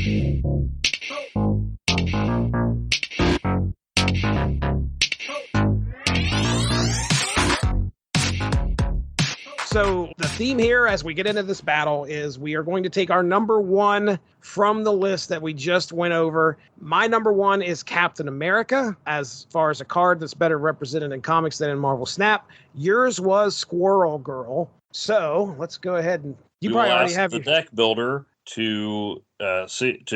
So the theme here as we get into this battle is we are going to take our number one from the list that we just went over. My number one is Captain America, as far as a card that's better represented in comics than in Marvel Snap. Yours was Squirrel Girl. So let's go ahead and you probably already have the deck builder to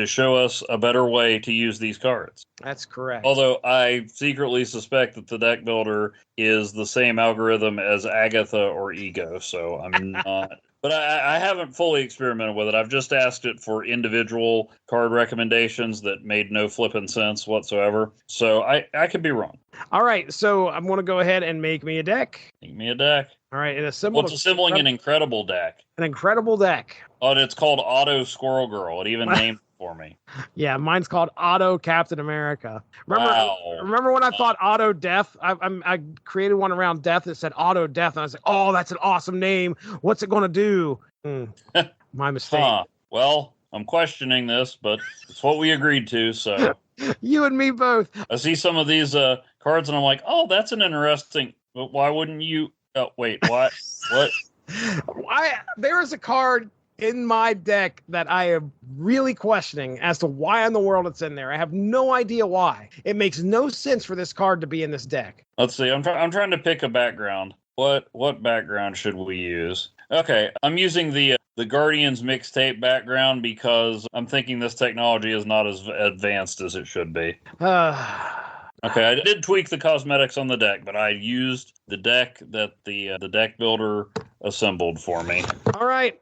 show us a better way to use these cards. That's correct. Although I secretly suspect that the deck builder is the same algorithm as Agatha or Ego, so I'm not. But I haven't fully experimented with it. I've just asked it for individual card recommendations that made no flipping sense whatsoever. So I could be wrong. All right, so I'm going to go ahead and make me a deck. Make me a deck. All right, and assembling an incredible deck. An incredible deck. Oh, it's called Auto Squirrel Girl. It even named it for me. Yeah, mine's called Auto Captain America. Remember when I thought Auto Death? I created one around Death that said Auto Death, and I was like, oh, that's an awesome name. What's it going to do? My mistake. Well, I'm questioning this, but it's what we agreed to, so. You and me both. I see some of these cards, and I'm like, oh, that's an interesting. But why wouldn't you? Oh, wait, what? What? There is a card in my deck that I am really questioning as to why in the world it's in there. I have no idea why. It makes no sense for this card to be in this deck. Let's see. I'm trying to pick a background. What background should we use? Okay, I'm using the Guardians mixtape background because I'm thinking this technology is not as advanced as it should be. Okay, I did tweak the cosmetics on the deck, but I used the deck that the deck builder assembled for me. All right.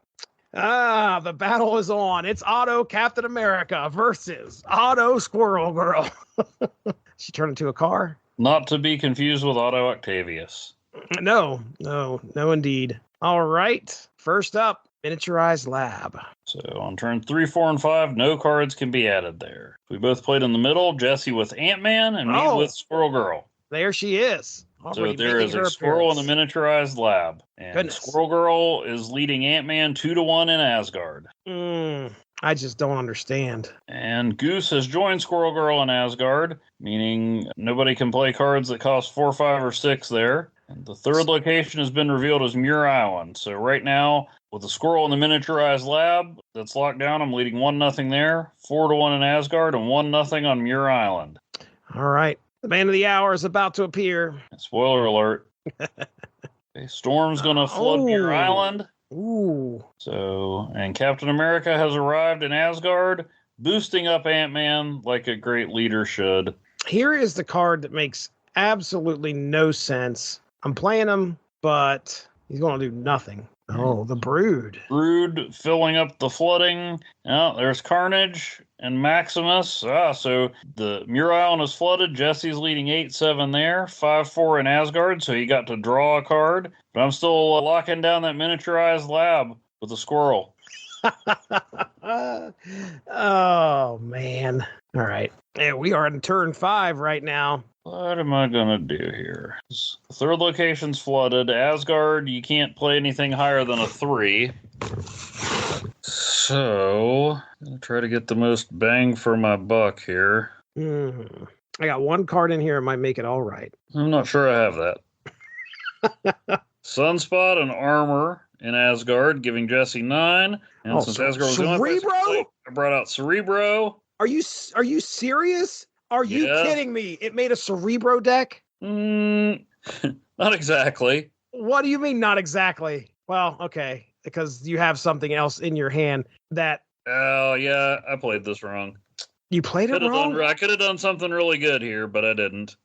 The battle is on. It's Auto Captain America versus Auto Squirrel Girl. She turned into a car? Not to be confused with Auto Octavius. No, indeed. All right. First up, miniaturized lab. So on turn 3, 4, and 5, no cards can be added there. We both played in the middle, Jesse with Ant-Man and me with Squirrel Girl. There she is. So there is a squirrel in the miniaturized lab. And Squirrel Girl is leading Ant-Man 2-1 in Asgard. I just don't understand. And Goose has joined Squirrel Girl in Asgard, meaning nobody can play cards that cost 4, 5, or 6 there. And the third location has been revealed as Muir Island. So right now, with the squirrel in the miniaturized lab that's locked down, I'm leading 1-0 there, 4-1 in Asgard, and 1-0 on Muir Island. All right. The man of the hour is about to appear. Spoiler alert. Okay, Storm's going to flood Muir Island. Ooh. So, and Captain America has arrived in Asgard, boosting up Ant-Man like a great leader should. Here is the card that makes absolutely no sense. I'm playing him, but he's going to do nothing. Oh, the Brood. Brood filling up the flooding. Oh, there's Carnage and Maximus. So the Muir Island is flooded. Jesse's leading 8-7 there. 5-4 in Asgard, so he got to draw a card. But I'm still locking down that miniaturized lab with a squirrel. Oh, man. All right. Yeah, we are in turn 5 right now. What am I going to do here? The third location's flooded. Asgard, you can't play anything higher than a 3. So, I'm going to try to get the most bang for my buck here. I got one card in here. It might make it all right. I'm not sure I have that. Sunspot and Armor in Asgard, giving Jesse 9. And since Asgard was Cerebro? I brought out Cerebro. Are you serious? Are you kidding me? It made a Cerebro deck? Not exactly. What do you mean, not exactly? Well, okay, because you have something else in your hand that... Oh, yeah, I played this wrong. You played it wrong? I could have done something really good here, but I didn't.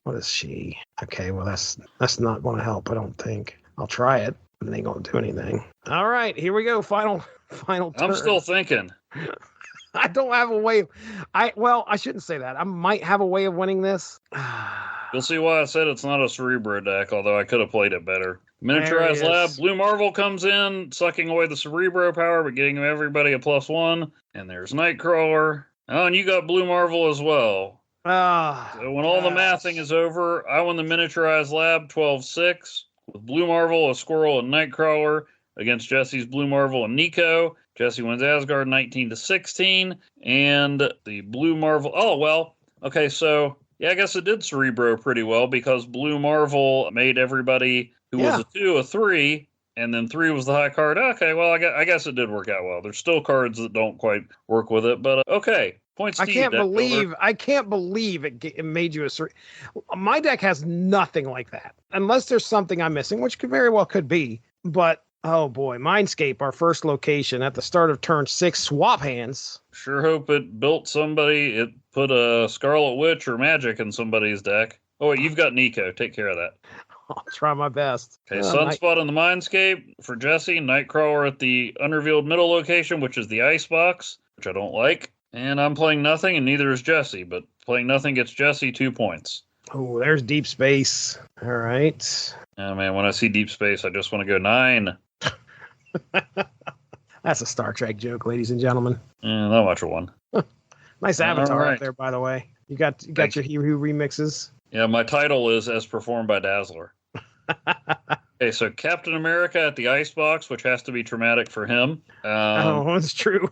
What is she? Okay, well, that's not going to help, I don't think. I'll try it, but it ain't going to do anything. All right, here we go. Final turn. I'm still thinking. I don't have a way. I shouldn't say that. I might have a way of winning this. You'll see why I said it's not a Cerebro deck, although I could have played it better. Miniaturized Lab, Blue Marvel comes in, sucking away the Cerebro power, but getting everybody a +1. And there's Nightcrawler. Oh, and you got Blue Marvel as well. So when all the mathing is over, I won the Miniaturized Lab 12-6. With Blue Marvel, a Squirrel, and Nightcrawler. against Jesse's Blue Marvel and Nico. Jesse wins Asgard 19-16. And the Blue Marvel... Oh, well, okay, so... Yeah, I guess it did Cerebro pretty well because Blue Marvel made everybody who was a 2 a 3, and then 3 was the high card. Okay, well, I guess it did work out well. There's still cards that don't quite work with it, but okay. Points. I can't believe it made you a. My deck has nothing like that, unless there's something I'm missing, which very well could be. But oh boy, Mindscape, our first location at the start of turn 6, swap hands. Sure hope it built somebody. It put a Scarlet Witch or Magic in somebody's deck. Oh wait, you've got Nico. Take care of that. I'll try my best. Okay, Sunspot in the Mindscape for Jesse. Nightcrawler at the unrevealed middle location, which is the Icebox, which I don't like. And I'm playing nothing, and neither is Jesse. But playing nothing gets Jesse 2 points. Oh, there's Deep Space. All right. Oh, man, when I see Deep Space, I just want to go 9. That's a Star Trek joke, ladies and gentlemen. Not much of one. Nice avatar up there, by the way. You got your Hero remixes. Yeah, my title is As Performed by Dazzler. Okay, so Captain America at the Icebox, which has to be traumatic for him. That's true.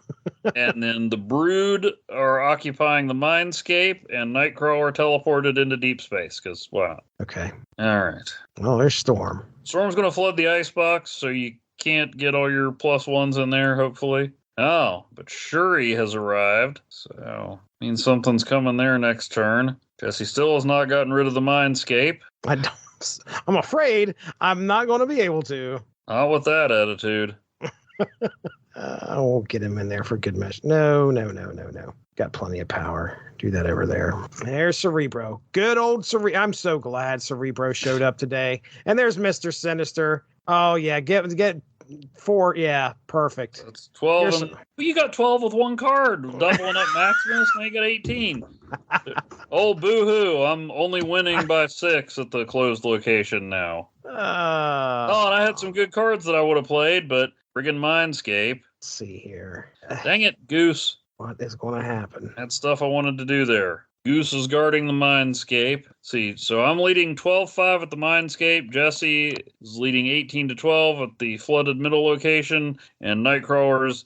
And then the Brood are occupying the Mindscape, and Nightcrawler teleported into Deep Space, because why not? Okay. All right. Oh, there's Storm. Storm's going to flood the Icebox, so you can't get all your +1s in there, hopefully. Oh, but Shuri has arrived, so means something's coming there next turn. Jesse still has not gotten rid of the Mindscape. I'm afraid I'm not going to be able to. Not with that attitude. I won't get him in there for good measure. No. Got plenty of power. Do that over there. There's Cerebro. Good old Cerebro. I'm so glad Cerebro showed up today. And there's Mr. Sinister. Oh, yeah. Get 4. Yeah, perfect. That's 12. Well, you got 12 with 1 card. Doubling up Maximus, now you got 18. Oh, boo-hoo. I'm only winning by 6 at the closed location now. And I had some good cards that I would have played, but friggin' Mindscape. Let's see here. Dang it, Goose. What is going to happen? That stuff I wanted to do there. Goose is guarding the Mindscape. See, so I'm leading 12-5 at the Mindscape. Jesse is leading 18-12 at the flooded middle location. And Nightcrawler's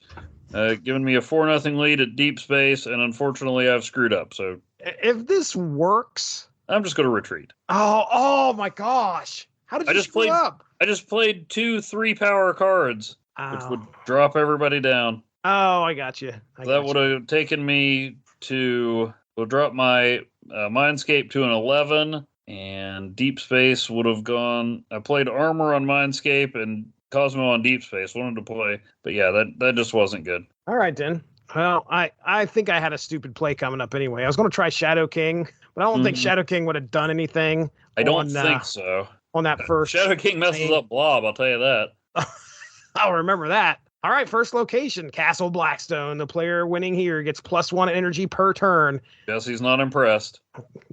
giving me a 4-0 lead at Deep Space. And unfortunately, I've screwed up. So if this works... I'm just going to retreat. Oh my gosh. How did you screw up? I just played 2 3-power cards, which would drop everybody down. Oh, I got you. That would have taken me to... We'll drop my Mindscape to an 11, and Deep Space would have gone... I played Armor on Mindscape and Cosmo on Deep Space. Wanted to play, but yeah, that just wasn't good. All right, then. Well, I think I had a stupid play coming up anyway. I was going to try Shadow King, but I don't think Shadow King would have done anything. I don't think so. On that first... Shadow King messes up Blob, I'll tell you that. I'll remember that. All right, first location, Castle Blackstone. The player winning here gets +1 energy per turn. Jesse's not impressed.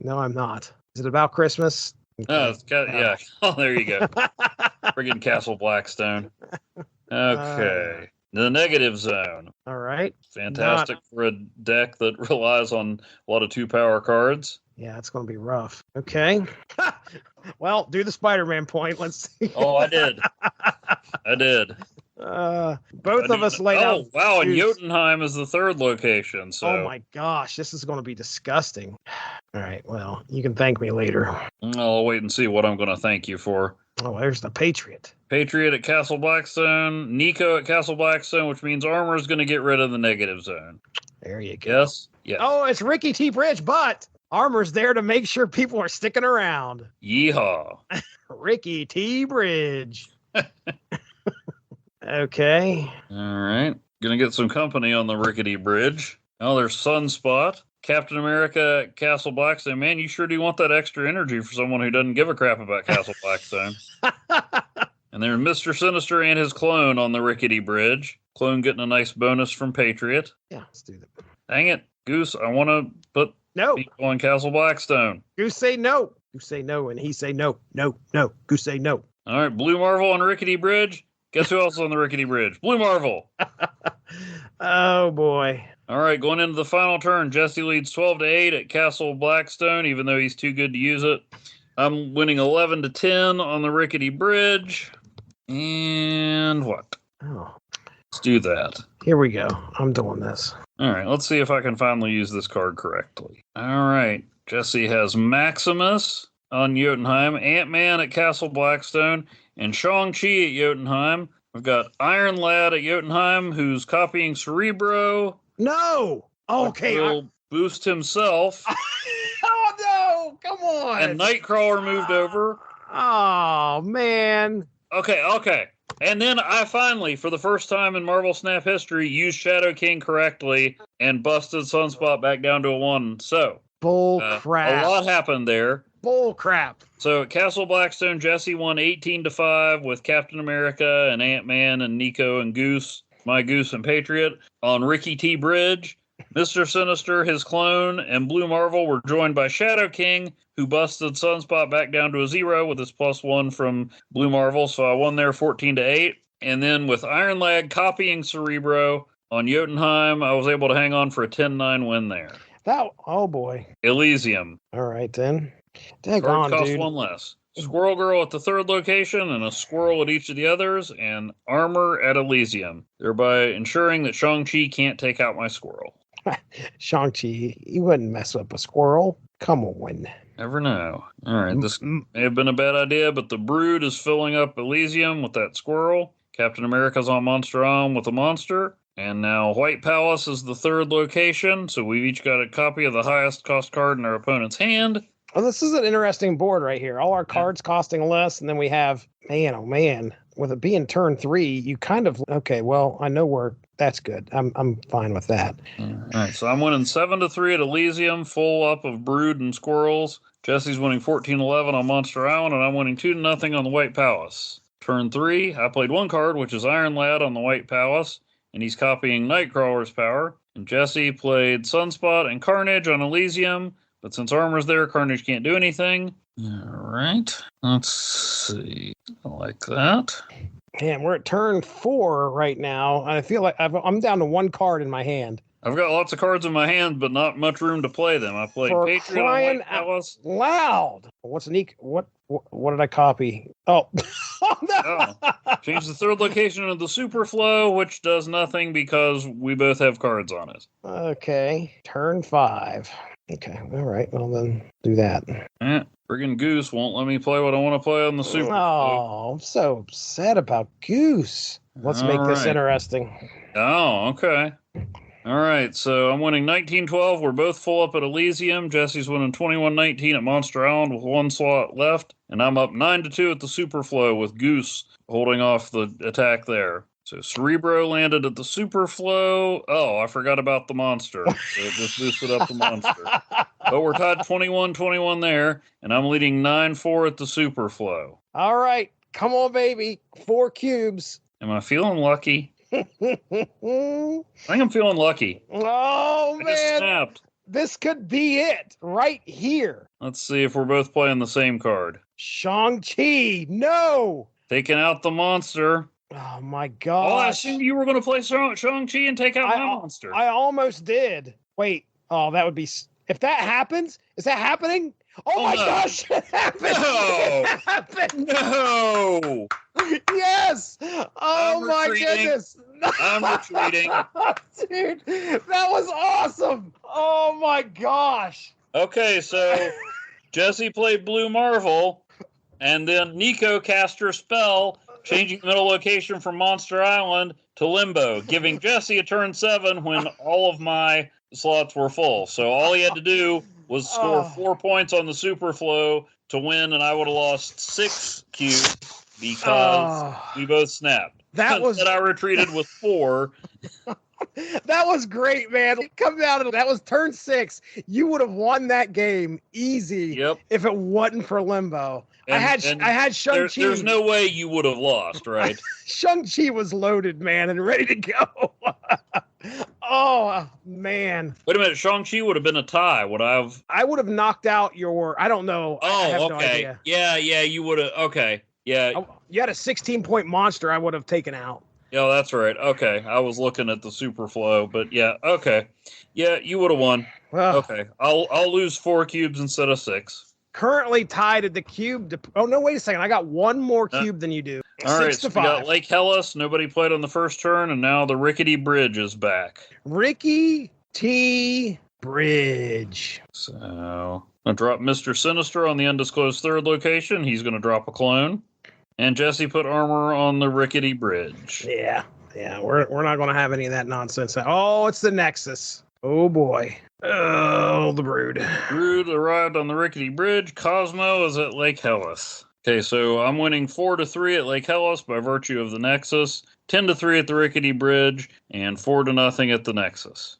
No, I'm not. Is it about Christmas? Okay. Yeah. Oh, there you go. Friggin' Castle Blackstone. Okay. The negative zone. All right. Fantastic for a deck that relies on a lot of 2-power cards. Yeah, it's going to be rough. Okay. Well, do the Spider-Man point. Let's see. Oh, I did. Both of us laid out. Oh, wow. And Jotunheim is the 3rd location. So. Oh, my gosh. This is going to be disgusting. All right. Well, you can thank me later. I'll wait and see what I'm going to thank you for. Oh, there's the Patriot. Patriot at Castle Blackstone. Nico at Castle Blackstone, which means Armor is going to get rid of the negative zone. There you go. Yes? Yes. Oh, it's Ricky T. Bridge, but Armor's there to make sure people are sticking around. Yeehaw. Ricky T. Bridge. Okay. All right. Gonna get some company on the rickety bridge. Oh, there's Sunspot. Captain America at Castle Blackstone. Man, you sure do want that extra energy for someone who doesn't give a crap about Castle Blackstone. And there's Mr. Sinister and his clone on the rickety bridge. Clone getting a nice bonus from Patriot. Yeah, let's do that. Dang it. Goose, I want to put people on Castle Blackstone. Goose say no. Goose say no, and he say no. Goose say no. All right, Blue Marvel on rickety bridge. Guess who else is on the rickety bridge? Blue Marvel. Oh, boy. All right, going into the final turn, Jesse leads 12-8 at Castle Blackstone, even though he's too good to use it. I'm winning 11-10 on the rickety bridge. And what? Oh, Let's do that. here we go. I'm doing this. All right, let's see if I can finally use this card correctly. All right, Jesse has Maximus on Jotunheim, Ant-Man at Castle Blackstone, and Shang-Chi at Jotunheim. We've got Iron Lad at Jotunheim, who's copying Cerebro. No! Okay. Will boost himself. Oh, no! Come on! And Nightcrawler moved over. Oh, man. Okay. And then I finally, for the first time in Marvel Snap history, used Shadow King correctly and busted Sunspot back down to a 1. So, Bull crap. A lot happened there. Bull crap. So at Castle Blackstone, Jesse won 18-5 with Captain America and Ant-Man and Nico and Goose, my Goose and Patriot. On Ricky T. Bridge, Mr. Sinister, his clone, and Blue Marvel were joined by Shadow King, who busted Sunspot back down to a 0 with his +1 from Blue Marvel. So I won there 14-8. And then with Iron Lad copying Cerebro on Jotunheim, I was able to hang on for a 10-9 win there. Oh boy. Elysium. All right then. Cards cost 1 less. Squirrel Girl at the 3rd location and a squirrel at each of the others, and armor at Elysium, thereby ensuring that Shang-Chi can't take out my squirrel. Shang-Chi, you wouldn't mess up a squirrel. Come on. Never know. All right, this may have been a bad idea, but the Brood is filling up Elysium with that squirrel. Captain America's on Monster Island with a monster. And now White Palace is the 3rd location, so we've each got a copy of the highest cost card in our opponent's hand. Well, this is an interesting board right here. All our cards costing less, and then we have, man, with it being turn 3, you kind of, okay, well, I know that's good. I'm fine with that. All right, so I'm winning 7-3 at Elysium, full up of Brood and Squirrels. Jesse's winning 14-11 on Monster Island, and I'm winning 2-0 on the White Palace. Turn 3, I played 1 card, which is Iron Lad on the White Palace, and he's copying Nightcrawler's power. And Jesse played Sunspot and Carnage on Elysium, but since armor's there, Carnage can't do anything. All right, let's see. I like that. Man, we're at turn 4 right now. I feel like I'm down to 1 card in my hand. I've got lots of cards in my hand, but not much room to play them. I played Patriot on White Palace. Loud. What's unique? What did I copy? Oh, oh no! Change the 3rd location of the Superflow, which does nothing because we both have cards on it. Okay, turn 5. Okay, all right. Well then, do that. Friggin' Goose won't let me play what I want to play on the Superflow. Oh, I'm so upset about Goose. Let's make this interesting. Oh, okay. All right, so I'm winning 19-12. We're both full up at Elysium. Jesse's winning 21-19 at Monster Island with 1 slot left. And I'm up 9-2 at the Superflow with Goose holding off the attack there. So Cerebro landed at the Superflow. Oh, I forgot about the monster. So it just boosted up the monster. But we're tied 21-21 there, and I'm leading 9-4 at the Superflow. All right, come on, baby. 4 cubes. Am I feeling lucky? I think I'm feeling lucky. Oh, man. I just snapped. This could be it right here. Let's see if we're both playing the same card. Shang-Chi. No. Taking out the monster. Oh, my God. Oh, I assumed you were going to play Shang-Chi and take out my monster. I almost did. Wait. Oh, that would be... If that happens, is that happening? Oh my gosh, it happened! No! It happened! No! Yes! Oh my goodness! I'm retreating. Dude, that was awesome! Oh my gosh! Okay, so Jesse played Blue Marvel, and then Nico cast her spell, changing the middle location from Monster Island to Limbo, giving Jesse a turn 7 when all of my slots were full. So all he had to do was score 4 points on the Superflow to win, and I would have lost 6 cubes because we both snapped. That was I retreated with 4. That was great, man. Come down. That was turn 6. You would have won that game easy if it wasn't for Limbo. I had Shang-Chi. There's no way you would have lost, right? Shang-Chi was loaded, man, and ready to go. Oh, man. Wait a minute. Shang-Chi would have been a tie. I would have knocked out your... I don't know. Oh, I have okay. No idea. Yeah, you would have... Okay, yeah. You had a 16-point monster I would have taken out. Yeah, that's right. Okay, I was looking at the Superflow, but yeah, okay. Yeah, you would have won. Well, okay, I'll lose 4 cubes instead of 6. currently tied at the cube. Oh, no, wait a second. I got one more cube than you do. All right, 6 to so we 5. got Lake Hellas. Nobody played on the first turn, and now the Rickety Bridge is back. Ricky T. Bridge. So I drop Mr. Sinister on the undisclosed third location. He's going to drop a clone. And Jesse put armor on the Rickety Bridge. Yeah, we're not going to have any of that nonsense. Oh, it's the Nexus. Oh, boy. Oh, the Brood. Brood arrived on the Rickety Bridge. Cosmo is at Lake Hellas. Okay, so I'm winning 4-3 at Lake Hellas by virtue of the Nexus, 10-3 at the Rickety Bridge, and 4-0 at the Nexus.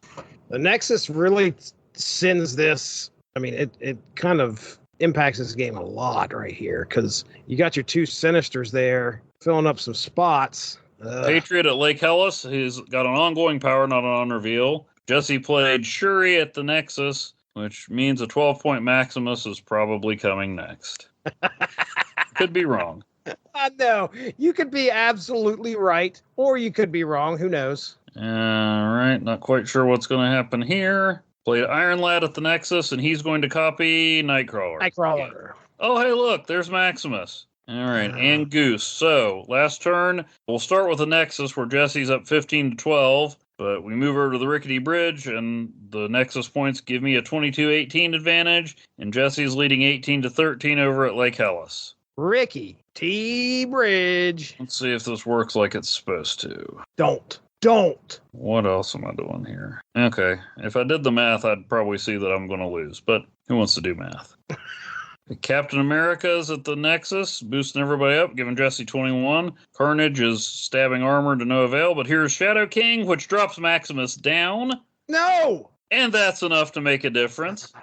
The Nexus really sends this. I mean, it kind of impacts this game a lot right here because you got your 2 Sinisters there filling up some spots. Patriot at Lake Hellas. He's got an ongoing power, not an on reveal. Jesse played Shuri at the Nexus, which means a 12-point Maximus is probably coming next. Could be wrong. No, you could be absolutely right, or you could be wrong. Who knows? All right, not quite sure what's going to happen here. Played Iron Lad at the Nexus, and he's going to copy Nightcrawler. Nightcrawler. Oh, hey, look, there's Maximus. All right, and Goose. So, last turn, we'll start with the Nexus, where Jesse's up 15-12, but we move over to the Rickety Bridge, and the Nexus points give me a 22-18 advantage, and Jesse's leading 18-13 over at Lake Hellas. Ricky T. Bridge. Let's see if this works like it's supposed to. Don't. What else am I doing here? Okay, if I did the math, I'd probably see that I'm going to lose, but who wants to do math? Captain America is at the Nexus, boosting everybody up, giving Jesse 21. Carnage is stabbing armor to no avail, but here's Shadow King, which drops Maximus down. No! And that's enough to make a difference.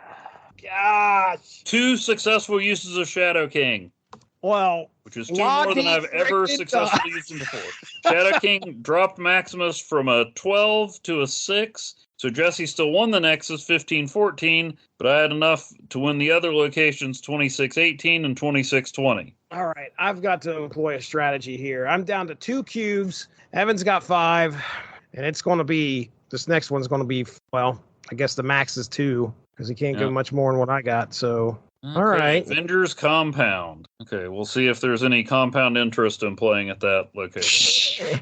Gosh. 2 successful uses of Shadow King. Well, which is 2 more than I've ever successfully used him before. Shadow King dropped Maximus from a 12 to a 6. So Jesse still won the Nexus 15-14, but I had enough to win the other locations 26-18 and 26-20. All right, I've got to employ a strategy here. I'm down to 2 cubes. Evan's got 5, and it's going to be, this next one's going to be, well, I guess the max is 2, because he can't go much more than what I got, so... Okay, all right. Avengers Compound. Okay, we'll see if there's any compound interest in playing at that location.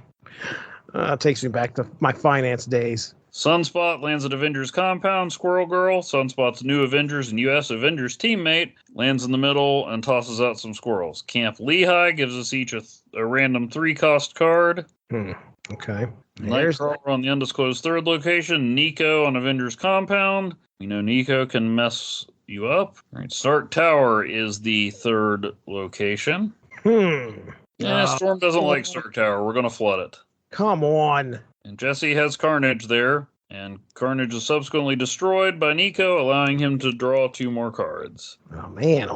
It takes me back to my finance days. Sunspot lands at Avengers Compound. Squirrel Girl, Sunspot's new Avengers and U.S. Avengers teammate, lands in the middle and tosses out some squirrels. Camp Lehigh gives us each a random 3-cost card. Okay. Nightcrawler on the undisclosed third location. Nico on Avengers Compound. We know Nico can mess you up. All right, Stark Tower is the third location. Storm doesn't like Stark Tower. We're going to flood it. Come on. And Jesse has Carnage there, and Carnage is subsequently destroyed by Nico, allowing him to draw 2 more cards. Oh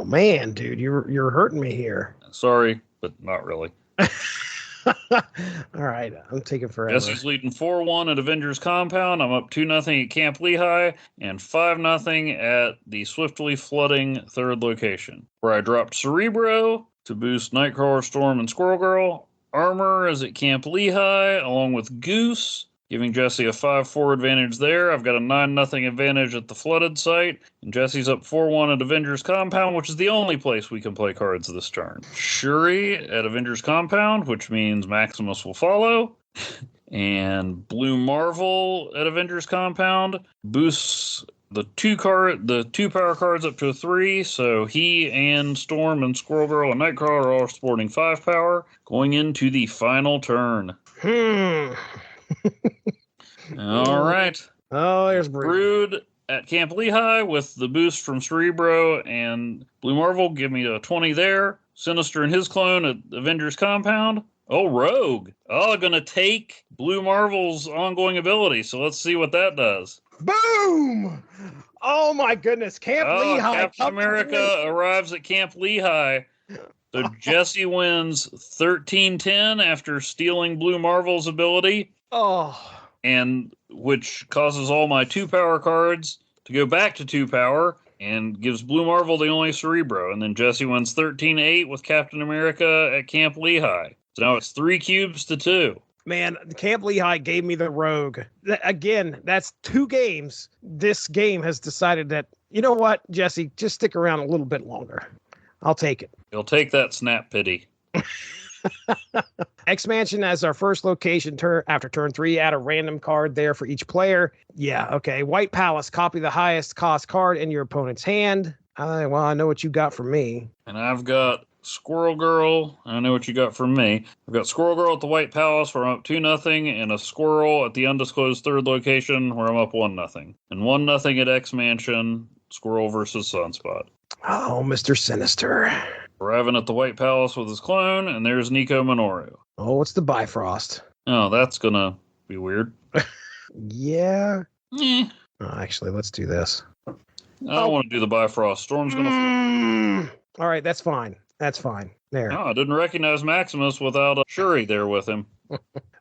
man, dude, you're hurting me here. Sorry, but not really. All right, I'm taking forever. Jesse's leading 4-1 at Avengers Compound. I'm up 2-0 at Camp Lehigh and 5-0 at the swiftly flooding third location, where I dropped Cerebro to boost Nightcrawler, Storm, and Squirrel Girl. Armor is at Camp Lehigh, along with Goose, giving Jesse a 5-4 advantage there. I've got a 9-0 advantage at the flooded site, and Jesse's up 4-1 at Avengers Compound, which is the only place we can play cards this turn. Shuri at Avengers Compound, which means Maximus will follow. And Blue Marvel at Avengers Compound boosts the 2 power cards up to a 3, so he and Storm and Squirrel Girl and Nightcrawler are all sporting 5 power, going into the final turn. All right. Oh, there's Brood at Camp Lehigh with the boost from Cerebro and Blue Marvel. Give me a 20 there. Sinister and his clone at Avengers Compound. Oh, Rogue. Oh, going to take Blue Marvel's ongoing ability, so let's see what that does. Boom! Oh my goodness, Camp Lehigh. Captain America arrives at Camp Lehigh. So Jesse wins 13-10 after stealing Blue Marvel's ability. Oh. And which causes all my 2 power cards to go back to 2 power and gives Blue Marvel the only Cerebro. And then Jesse wins 13-8 with Captain America at Camp Lehigh. So now it's 3 cubes to 2. Man, Camp Lehigh gave me the Rogue. Again, that's 2 games. This game has decided that, You know what, Jesse? Just stick around a little bit longer. I'll take it. You'll take that snap pity. X-Mansion as our first location after turn 3. Add a random card there for each player. Yeah, okay. White Palace. Copy the highest cost card in your opponent's hand. Well, I know what you got for me. And I've got Squirrel Girl. I know what you got for me. I've got Squirrel Girl at the White Palace where I'm up 2-0, and a Squirrel at the undisclosed third location where I'm up 1-0. And 1-0 at X-Mansion, Squirrel versus Sunspot. Oh, Mr. Sinister. Arriving at the White Palace with his clone, and there's Nico Minoru. Oh, it's the Bifrost. Oh, that's gonna be weird. Yeah. Eh. Oh, actually, let's do this. I don't want to do the Bifrost. Storm's gonna... All right, that's fine. That's fine. There. Oh, I didn't recognize Maximus without Shuri there with him.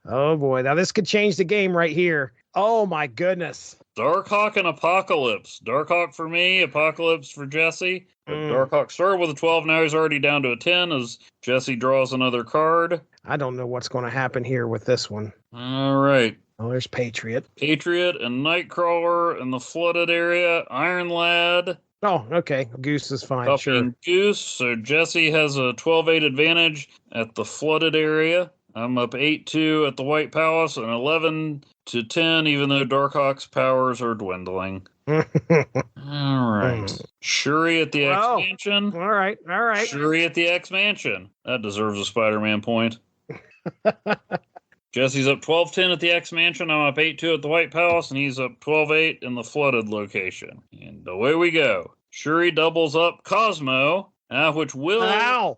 Oh, boy. Now, this could change the game right here. Oh, my goodness. Darkhawk and Apocalypse. Darkhawk for me, Apocalypse for Jesse. Darkhawk started with a 12, now he's already down to a 10 as Jesse draws another card. I don't know what's going to happen here with this one. All right. Oh, there's Patriot. Patriot and Nightcrawler in the flooded area. Iron Lad. Oh, okay. Goose is fine. Up Sure. in Goose. So Jesse has a 12-8 advantage at the flooded area. I'm up 8-2 at the White Palace and 11-10, even though Darkhawk's powers are dwindling. All right. Shuri at the X-Mansion. All right. All right. Shuri at the X-Mansion. That deserves a Spider-Man point. Jesse's up 12-10 at the X-Mansion. I'm up 8-2 at the White Palace, and he's up 12-8 in the flooded location. And away we go. Shuri doubles up Cosmo, which will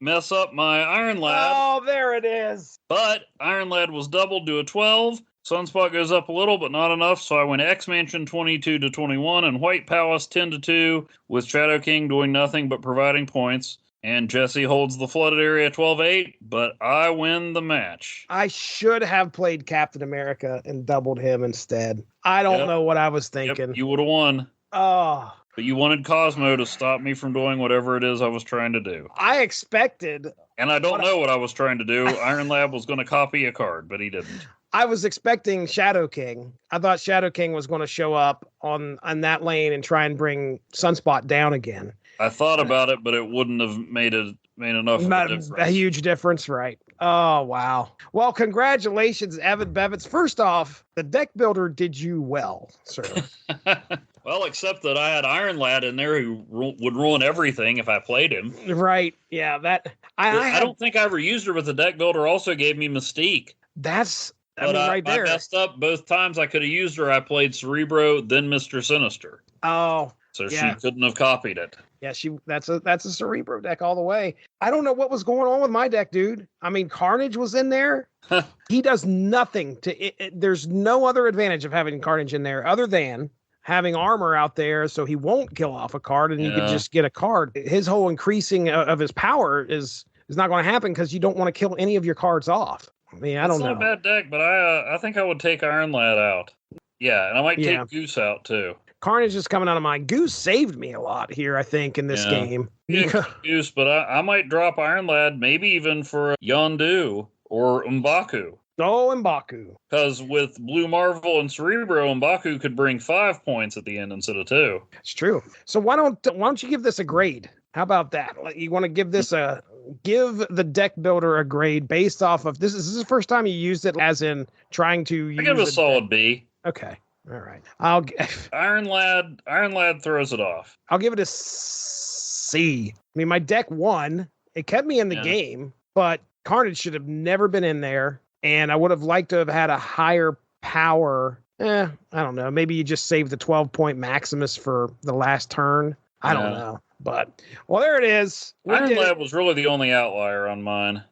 mess up my Iron Lad. Oh, there it is. But Iron Lad was doubled to a 12. Sunspot goes up a little, but not enough, so I win X-Mansion 22-21 and White Palace 10-2 with Shadow King doing nothing but providing points. And Jesse holds the flooded area 12-8, but I win the match. I should have played Captain America and doubled him instead. I don't know what I was thinking. Yep, you would have won. Oh. But you wanted Cosmo to stop me from doing whatever it is I was trying to do. I expected. And I don't know what I was trying to do. Iron Lad was going to copy a card, but he didn't. I was expecting Shadow King. I thought Shadow King was going to show up on that lane and try and bring Sunspot down again. I thought about it, but it wouldn't have made enough of a difference. A huge difference, right? Oh, wow. Well, congratulations, Evan Bevitz. First off, the deck builder did you well, sir. Well, except that I had Iron Lad in there who would ruin everything if I played him. Right. Yeah. That I don't think I ever used her, but the deck builder also gave me Mystique. That's I there. messed up both times I could have used her. I played Cerebro, then Mr. Sinister. Oh. So yeah. she couldn't have copied it. Yeah, that's a Cerebro deck all the way. I don't know what was going on with my deck, dude. I mean, Carnage was in there. He does nothing there's no other advantage of having Carnage in there other than having armor out there so he won't kill off a card and you can just get a card. His whole increasing of his power is not going to happen because you don't want to kill any of your cards off. I mean, I don't know. It's not a bad deck, but I think I would take Iron Lad out. Yeah, and I might take Goose out too. Carnage is coming out of mine. Goose saved me a lot here, I think, in this game. Goose, but I might drop Iron Lad, maybe even for Yondu or M'Baku. Oh, M'Baku. Because with Blue Marvel and Cerebro, M'Baku could bring 5 points at the end instead of 2. It's true. So why don't you give this a grade? How about that? You want to give the deck builder a grade based off of this is the first time you used it as in trying to use I give it a solid B. Okay. All right. Iron Lad throws it off. I'll give it a C. I mean, my deck won. It kept me in the game, but Carnage should have never been in there. And I would have liked to have had a higher power. I don't know. Maybe you just save the 12-point Maximus for the last turn. I don't know. But, well, there it is. Iron Lad was really the only outlier on mine.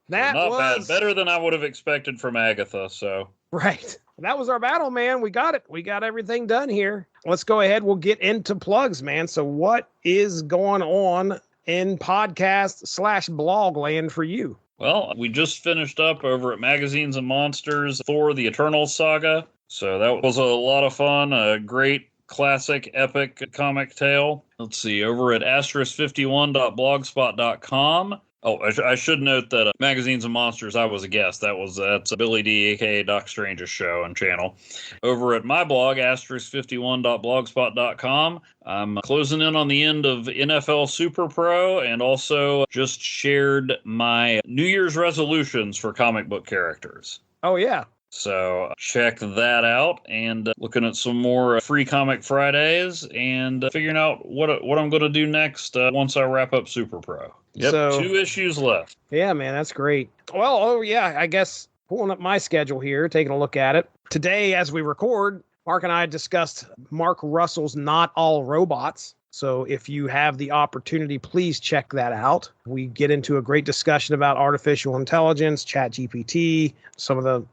That not was bad. Better than I would have expected from Agatha, so. Right. That was our battle, man. We got it. We got everything done here. Let's go ahead. We'll get into plugs, man. So what is going on in podcast/blog land for you? Well, we just finished up over at Magazines and Monsters, Thor, the Eternal Saga. So that was a lot of fun. A great classic epic comic tale. Let's see, over at asterisk51.blogspot.com. Oh, I should note that Magazines and Monsters, I was a guest. That's Billy D, aka Doc Strange's show and channel. Over at my blog, asterisk51.blogspot.com, I'm closing in on the end of NFL Super Pro and also just shared my New Year's resolutions for comic book characters. Oh, yeah. So check that out, and looking at some more Free Comic Fridays and figuring out what I'm going to do next once I wrap up Super Pro. Yep, So, 2 issues left. Yeah, man, that's great. Well, I guess pulling up my schedule here, taking a look at it. Today, as we record, Mark and I discussed Mark Russell's Not All Robots. So if you have the opportunity, please check that out. We get into a great discussion about artificial intelligence, ChatGPT, some of the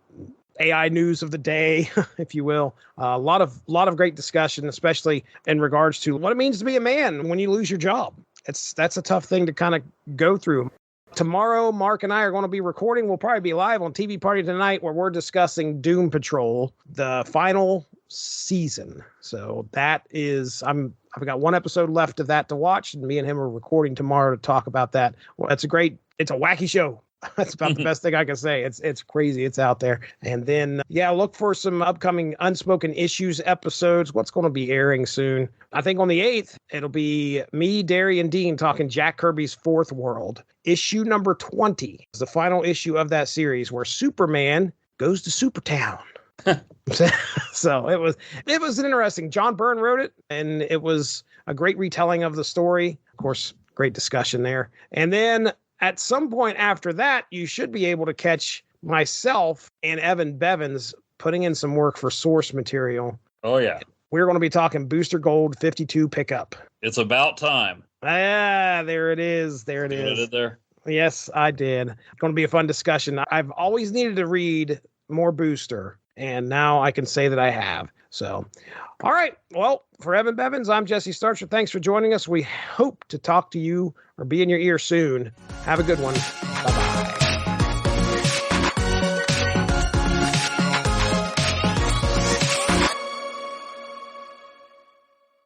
AI news of the day, if you will. A lot of great discussion, especially in regards to what it means to be a man when you lose your job. That's a tough thing to kind of go through. Tomorrow, Mark and I are going to be recording. We'll probably be live on TV Party Tonight, where we're discussing Doom Patrol, the final season. So that is, I've got one episode left of that to watch, and me and him are recording tomorrow to talk about that. Well, it's a wacky show. That's about the best thing I can say. It's crazy. It's out there. And then, look for some upcoming Unspoken Issues episodes. What's going to be airing soon? I think on the 8th, it'll be me, Derry, and Dean talking Jack Kirby's Fourth World. Issue number 20 is the final issue of that series where Superman goes to Supertown. So it was an interesting. John Byrne wrote it, and it was a great retelling of the story. Of course, great discussion there. And then at some point after that, you should be able to catch myself and Evan Bevins putting in some work for source material. Oh, yeah. We're going to be talking Booster Gold 52 pickup. It's about time. There it is. There it is. You did it there? Yes, I did. It's going to be a fun discussion. I've always needed to read more Booster, and now I can say that I have. So, all right. Well, for Evan Bevins, I'm Jesse Starcher. Thanks for joining us. We hope to talk to you or be in your ear soon. Have a good one. Bye.